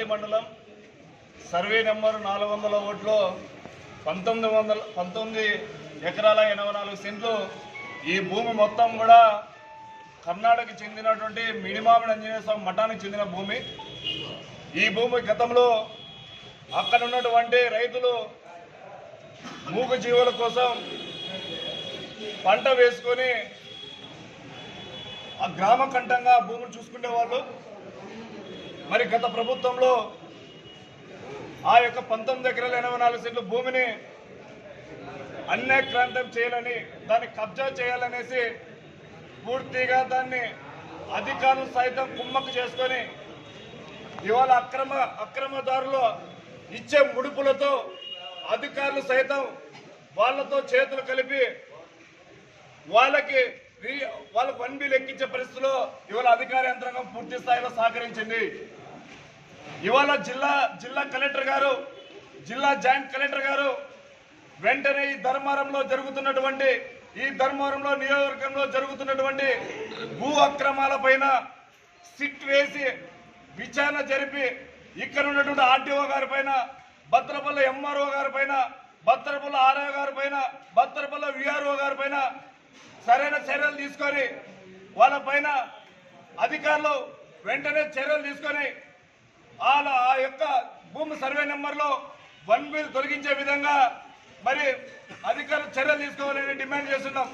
బార్లి మండలం survey number 400 ఓట్లో 19 ఎకరాల 84 సెంట్లు ఈ భూమి మొత్తం కూడా కర్ణాటకకు చెందినటువంటి మిడిమామిడి ఆంజనేయ స్వామి మఠానికి చెందిన భూమి. ఈ భూమి గతంలో అక్కడ ఉన్నటువంటి రైతులు మూగ జీవుల కోసం పంట వేసుకొని ఆ గ్రామ కంఠంగా భూమిని చూసుకునేవాళ్ళు. మరి గత ప్రభుత్వంలో ఆ యొక్క 19 ఎకరాల 84 సెంట్ల భూమిని అన్యాక్రాంతం చేయాలని, దాన్ని కబ్జా చేయాలనేసి పూర్తిగా దాన్ని అధికారులు సైతం కుమ్మక్కు చేసుకొని ఇవాళ అక్రమదారులు ఇచ్చే ముడుపులతో అధికారులు సైతం వాళ్ళతో చేతులు కలిపి వాళ్ళకు 1B లెక్కించే పరిస్థితిలో ఇవాళ అధికార యంత్రాంగం పూర్తి స్థాయిలో సహకరించింది. ఇవాళ జిల్లా కలెక్టర్ గారు, జిల్లా జాయింట్ కలెక్టర్ గారు వెంటనే ఈ ధర్మారంలో నియోజకవర్గంలో జరుగుతున్నటువంటి భూ అక్రమాల పైన సిట్ వేసి విచారణ జరిపి ఇక్కడ ఉన్నటువంటి ఆర్టీఓ గారి పైన, బత్తరపల్లి ఎంఆర్ఓ గారి పైన, బత్తరపల్లి ఆర్ఓ గారి పైన, బత్తరపల్లి విఆర్ఓ గారి పైన సరైన చర్యలు తీసుకొని వాళ్ళ పైన అధికారులు వెంటనే చర్యలు తీసుకొని ఆ యొక్క భూమి సర్వే నెంబర్లో 1B తొలగించే విధంగా మరి అధికారులు చర్యలు తీసుకోవాలని డిమాండ్ చేస్తున్నాం.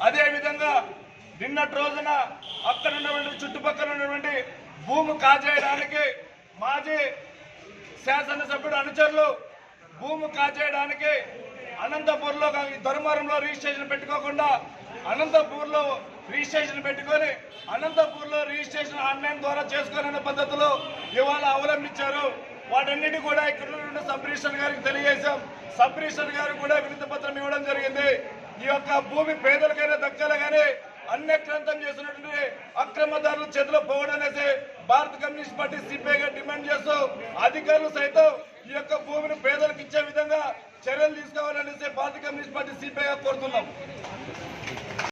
అదేవిధంగా నిన్నటి రోజున అక్కడ ఉన్నటువంటి చుట్టుపక్కల ఉన్నటువంటి భూమి కాజేయడానికి మాజీ శాసనసభ్యుడు అనుచరులు భూమి కాజేయడానికి అనంతపూర్లో ధర్మారంలో రిజిస్ట్రేషన్ పెట్టుకోకుండా అనంతపూర్లో రిజిస్ట్రేషన్ పెట్టుకొని అనంతపూర్లో రిజిస్ట్రేషన్ ఆన్లైన్ ద్వారా చేసుకోవాలనే పద్ధతిలో ఇవాళ అవలంబించారు. వాటన్నిటి కూడా ఇక్కడ ఉన్న సబ్ రిజిస్టర్ గారికి తెలియజేశాం. సబ్ రిజిస్టర్ గారు కూడా వినతి పత్రం ఇవ్వడం జరిగింది. ఈ యొక్క భూమి పేదలకైనా దక్కాలి కానీ అన్యాక్రాంతం చేసినటువంటి అక్రమదారుల చేతిలో పోవడనేసి భారత కమ్యూనిస్ట్ పార్టీ సిపిఐగా డిమాండ్ చేస్తూ అధికారులు సైతం ఈ యొక్క భూమిని పేదలకు ఇచ్చే విధంగా చర్యలు తీసుకోవాలనేసి భారత కమ్యూనిస్ట్ పార్టీ సిపిఐగా కోరుతున్నాం.